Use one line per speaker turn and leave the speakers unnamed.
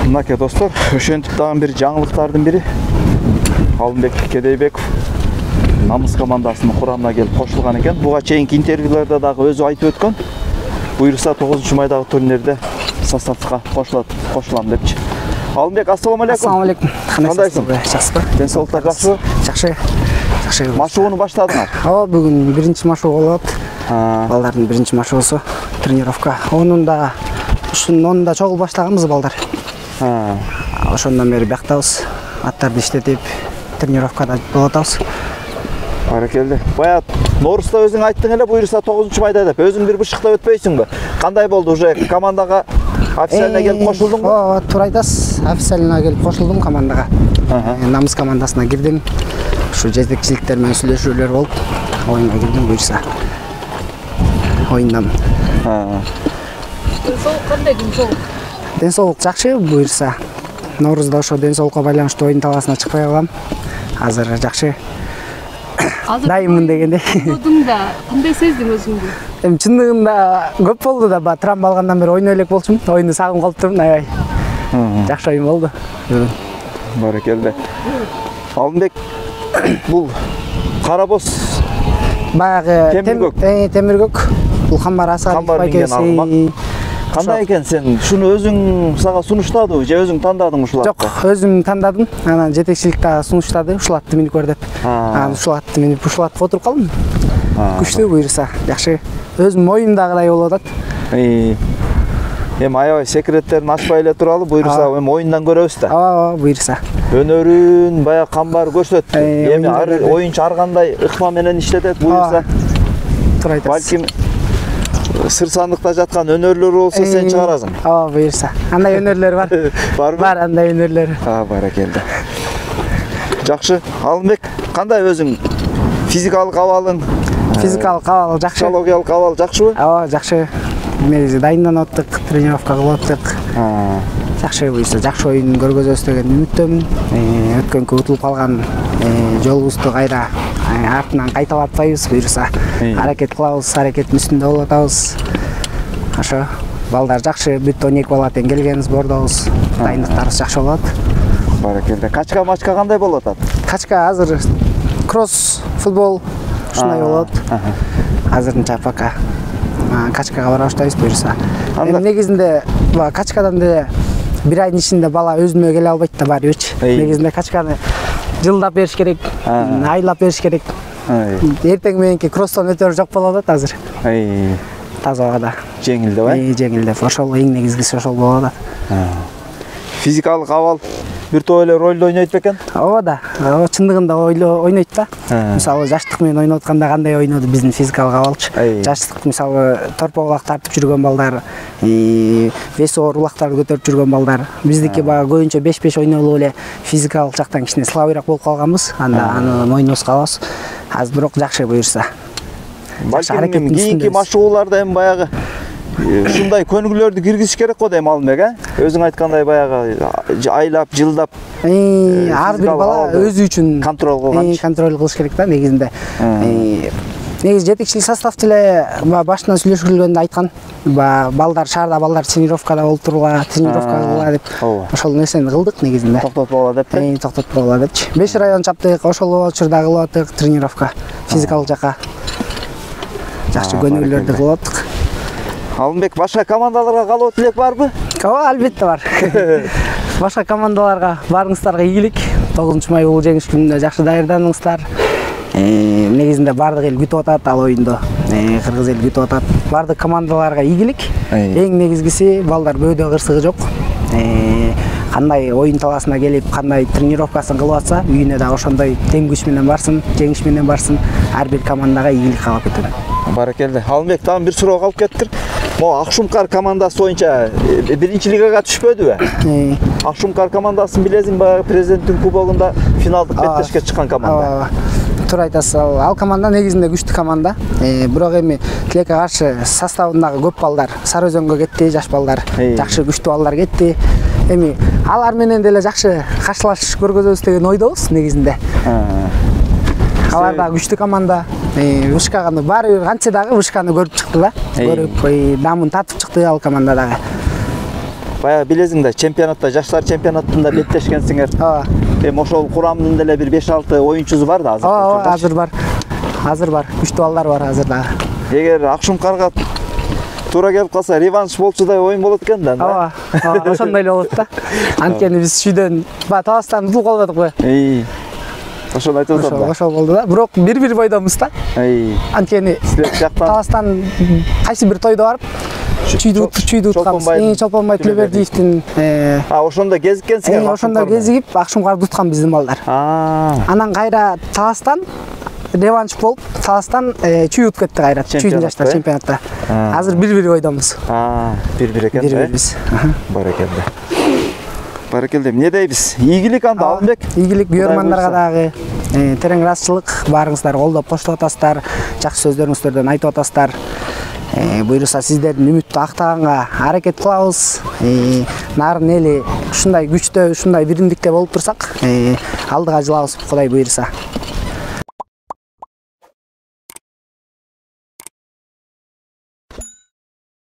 Мынакей достор, ошентип дагы бир жаңылыктардын бири Алымбек Кедейбеков намыс командасынын курамына келип кошулган экен. Буга чейинки интервьюларда дагы өзү айтып өткөн. Буйрса 9-майдагы турнирде составка кошулам депчи. Алымбек, ассаламу алейкум.
Ассаламу алейкум.
Кандайсың?
Жакшыбы?
Ден соолуктар жакшыбы?
Жакшы.
Машыгууну баштадыңар?
Ооба, бүгүн биринчи машыгуу болот. Балдардын биринчи машыгуусу, тренировка. Онунда ушунда чогул баштаганбыз балдар. Ошондон бери бияктабыз. Аттарды иштетип, тренировкада болуп атабыз.
Баракелде. Бая Норузда өзүң айттың эле, буйрса 9-майда деп. Өзүң бир бышыктап өтпөйсүңбү? Кандай болду уже командага официально келип кошулдуңбу?
Ооба, туура айтасыз. Официально келип кошулдум командага. Намыс командасына кирдим. Ушу жетекчиликтер менен сүйлөшүүлөр болуп, оюнга кирдим буйрса. Оюндан.
Ден соолук кандай ден соолук?
Ден соолук жакшы буйрса. Норузда ошо ден соолукка байланыштуу оюн талаасына чыкпай калгам. Азыр жакшы. Дайыммын дегенде.
Ойнодуң да кандай сездиң өзүңдү?
Эми чындыгында көп болду да, травма алгандан бери ойной элек болчумун. Оюнду сагынып калыптырмын, аябай. Жакшы оюн болду.
Баракелде. Алымбек, бул кара боз
баягы темиргөк. Бул Камбар Асалов байкебиз.
Кандай экен сен? Шуну өзүң сага сунуштадыбы же өзүң тандадың ушул атты?
Жок, өзүм тандадым. Анан жетекчилик да сунуштады, ушул атты минип көр деп. Анан ушул атты минип ушул атка отуруп калдым. Күчтүү буйрса, жакшы. Өзүм оюндагыдай болуп атат.
Эми аябай секреттерин ачпай эле туралы, буйрса эми оюндан көрөбүз да.
Ооба, буйрса.
Өнөрүн бая Камбар көрсөттү. Эми оюнчу ар кандай ыкма менен иштетет буйрса.
Туура айтасыз.
Балким сыр сандыкта жаткан өнөрлөр болсо сен чыгарасың.
Ооба, буйрса. Андай өнөрлөр бар.
Барбы?
Бар, андай өнөрлөр.
Баракелде. Жакшы. Алымбек, кандай өзүң физикалык абалың?
Физикалык абал жакшы.
Психологиялык абал жакшыбы?
Ооба, жакшы. Негизи дайынданып аттык, тренировка кылып аттык. Жакшы буйрса, жакшы оюн көргөзөбүз деген үмүттөмүн. Өткөнкү утулуп калган жолубузду кайра артынан кайталатпайбыз буйрса. Аракет кылабыз, аракеттин үстүндө болуп атабыз. Ошо балдар жакшы, бүт 12 бала тең келгенбиз, бордобуз. Дайындыктарыбыз жакшы болот.
Баракелде. Качка мачка кандай болуп атат?
Качка азыр кросс, футбол ушундай болот. Азырынча пока качкага бара баштайбыз буйрса. Эми негизинде качкадан деле бир айдын ичинде бала өзүнө келе албайт да баарыбирчи. Негизинде качканы жылдап бериш керек, айлап бериш керек. Эртең мененки кросстон өтөр жок болуп атат азыр. Таза абада.
Жеңилдеп,
жеңилдеп. Ошол эң негизгиси ошол болуп атат.
Физикалык абал бир топ эле ролду ойнойт бекен?
Ооба да. Чындыгында ойнойт да. Мисалы жаштык менен ойноп атканда кандай ойноду биздин физикалык абалчы. Жаштык мисалы торпо улак тартып жүргөн балдар, вес оор улактарды көтөрүп жүргөн балдар. Биздики бага көбүнчө 5-5 ойнолуп эле физикалык жактан кичине слабыйраак болуп калганбыз. Анда аны мойнубузга алабыз. Азыр бирок жакшы буйрса.
Балким кийинки машыгууларда эми баягы ушундай көнүгүүлөрдү киргизиш керек го дейм Алымбек, Өзүң айткандай баягы айлап, жылдап
ар бир бала өзү үчүн
контроль кылганчы.
Контроль кылыш керек да негизинде. Негизи жетекчилик состав деле башынан сүйлөшүлгөндө айткан. Балдар шаарда балдар тренировкада болуп тургула, тренировка кылгыла деп. Ошол нерсени кылдык негизинде.
Токтотпогула деп.
Токтотпогула депчи. 5 район чаптык, ошол учурда кылып аттык тренировка, физикалык жака. Жакшы көнүгүүлөрдү кылып аттык.
Алымбек, башка командаларга калуу тилек барбы?
Ооба, албетте бар. Башка командаларга барыңыздарга ийгилик. 9-май улуу жеңиш күнүнө жакшы даярданыңыздар. Негизинде бардык эл күтүп атат ал оюнду. Кыргыз эл күтүп атат. Бардык командаларга ийгилик. Эң негизгиси балдар бөөдө кырсыгы жок. Кандай оюн талаасына келип, кандай тренировкасын кылып атса, үйүнө да ошондой тең күч менен барсын, жеңиш менен барсын. Ар бир командага ийгилик каалап кетем.
Баракелде. Алымбек, дагы бир суроо калып кетиптир. Могу Акшумкар командасы боюнча биринчи лигага түшпөдүбү? Акшумкар командасын билесиң, баягы президенттин кубогунда финалдык беттешке чыккан команда.
Туура айтасыз. Ал команда негизинде күчтүү команда. Бирок эми тилекке каршы составындагы көп балдар Сары Өзөнгө кетти, жаш балдар. Жакшы күчтүү балдар кетти. Эми алар менен деле жакшы каршылаш көргөзөбүз деген ойдобуз негизинде. Алар да күчтүү команда. Вышканы баары бир канча дагы Вышканы көрүп чыкты да. Көрүп, дамын татып чыкты ал команда дагы.
Баягы билесиң да, чемпионатта, жаштар чемпионатында беттешкенсиңер.
Ооба.
Эми ошол курамдын деле бир 5-6 оюнчусу бар да азыр.
Ооба, азыр бар. Азыр бар. Күчтүү балдар бар азыр дагы.
Эгер Акшумкарга туура келип калса, реванш болчудай оюн болот экен да.
Ооба. Ошондой эле болот да. Анткени биз шүйдөн Таластан утулуп калбадык бе.
Ошону айтып атам да.
Ошол болду да. Бирок бир бойдомуз да. Анткени Таластан кайсы бир тойдо барып чүйдү утканбыз. Чолпонбай Төлөбердиевдин
ошондо кезиккенсиң.
Ошондо кезигип Акшумкарды уткан биздин балдар. Анан кайра Таластан реванш болуп, Таластан чүй утуп кетти кайра, чүйдүн жаштар чемпионатта. Азыр бир ойдомуз.
Бир экен.
Бир-бирбиз.
Баракелде. Баракелде. Эмне дейбиз? Ийгилик анда Алымбек.
Ийгилик күйөрмандарга дагы терең ыраазычылык, баарыңыздар колдоп коштуп атасыздар, жакшы сөздөрүңүздөрдөн айтып атасыздар. Буйруса сиздердин үмүттү актаганга аракет кылабыз. Нарын эли ушундай күчтө, ушундай биримдикте болуп турсак, алдыга жылабыз Кудай буйруса.